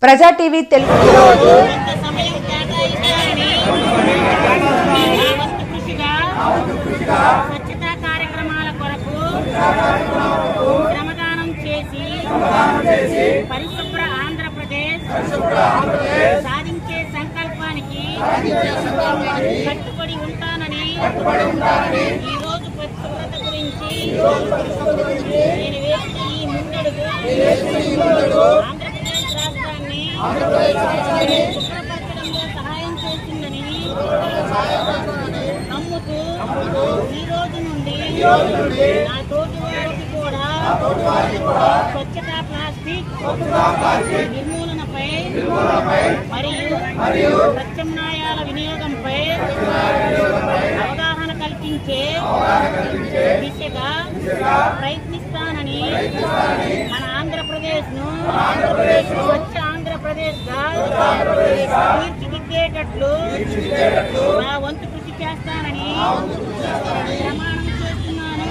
ప్రజా టీవీ తెలుగు స్వచ్ఛతా కార్యక్రమాల కొరకు శ్రమదానం చేసి పరిశుభ్ర ఆంధ్రప్రదేశ్ సాధించే సంకల్పానికి కట్టుబడి ఉంటానని ఈ రోజు పరిశుభ్రత గురించి నేను వేసిన ఈ ముందడుగు ఆంధ్రప్రదేశ్ రాష్ట్రాన్ని శుభ్రపరచడంలో సహాయం చేసిందని నమ్ముతూ ఈ రోజు నుండి నా తోటి వారికి కూడా స్వచ్ఛతా ప్లాస్టిక్ నిర్మూలనపై మరియు ప్రత్యామ్నాయాల వినియోగంపై అవగాహన కల్పించే దిశగా ప్రయత్నిస్తానని మన ఆంధ్రప్రదేశ్ను స్వచ్ఛ ఆంధ్రప్రదేశ్గా తీర్చిదిద్దేటట్లు నా వంతు కృషి చేస్తానని ప్రమాణం చేస్తున్నాను.